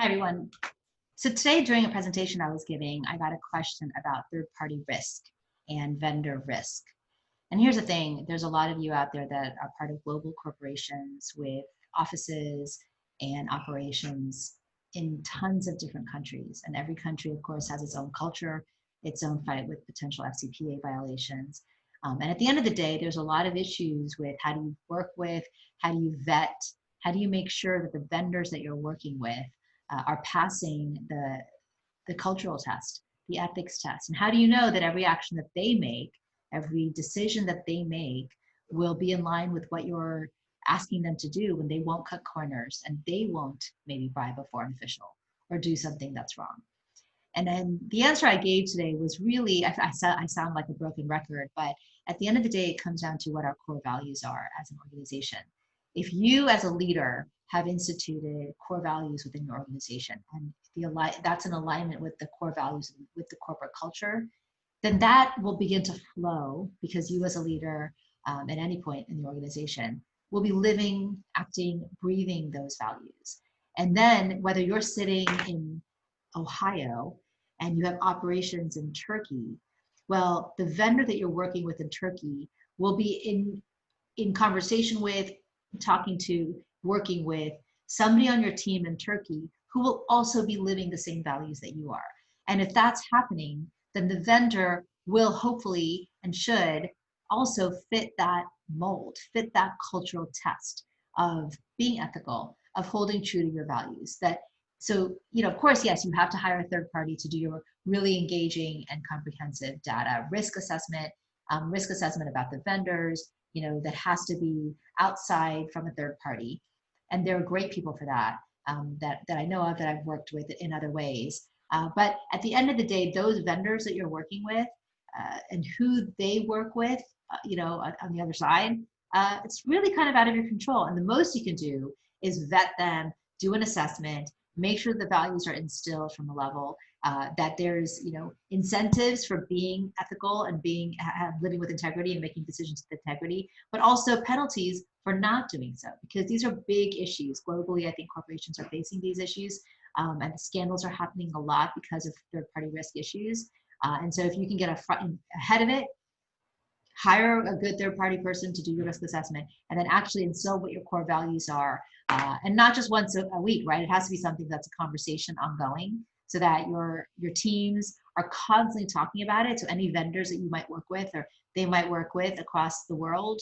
Hi, everyone. So today during a presentation I was giving, I got a question about third-party risk and vendor risk. And here's the thing, there's a lot of you out there that are part of global corporations with offices and operations in tons of different countries. And every country, of course, has its own culture, its own fight with potential FCPA violations. And at the end of the day, there's a lot of issues with how do you work with, how do you vet, how do you make sure that the vendors that you're working with are passing the cultural test, the ethics test? And how do you know that every action that they make, every decision that they make will be in line with what you're asking them to do when they won't cut corners and they won't maybe bribe a foreign official or do something that's wrong? And then the answer I gave today was really, I sound like a broken record, but at the end of the day, it comes down to what our core values are as an organization. If you as a leader have instituted core values within your organization and that's in alignment with the core values with the corporate culture, then that will begin to flow because you as a leader at any point in the organization will be living, acting, breathing those values. And then whether you're sitting in Ohio and you have operations in Turkey, well, the vendor that you're working with in Turkey will be in conversation with, talking to, working with somebody on your team in Turkey who will also be living the same values that you are. And if that's happening, then the vendor will hopefully and should also fit that mold, fit that cultural test of being ethical, of holding true to your values. So, of course, yes, you have to hire a third party to do your really engaging and comprehensive data risk assessment about the vendors, that has to be outside from a third party. And there are great people for that, that I know of, that I've worked with in other ways. But at the end of the day, those vendors that you're working with and who they work with, on the other side, it's really kind of out of your control. And the most you can do is vet them, do an assessment, make sure the values are instilled from a level that there's, incentives for being ethical and living with integrity and making decisions with integrity, but also penalties for not doing so, because these are big issues. Globally, I think corporations are facing these issues, and the scandals are happening a lot because of third-party risk issues. And so if you can get ahead of it, hire a good third-party person to do your risk assessment, and then actually instill what your core values are, and not just once a week, right? It has to be something that's a conversation ongoing, so that your teams are constantly talking about it. So any vendors that you might work with or they might work with across the world,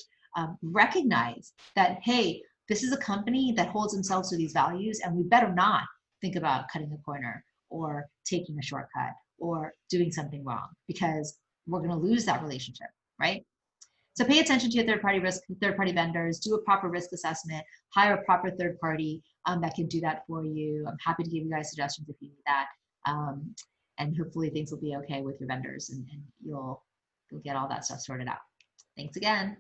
recognize that, hey, this is a company that holds themselves to these values, and we better not think about cutting a corner or taking a shortcut or doing something wrong, because we're going to lose that relationship, right? So pay attention to your third-party vendors, do a proper risk assessment, hire a proper third party that can do that for you. I'm happy to give you guys suggestions if you need that. And hopefully things will be okay with your vendors, and you'll get all that stuff sorted out. Thanks again.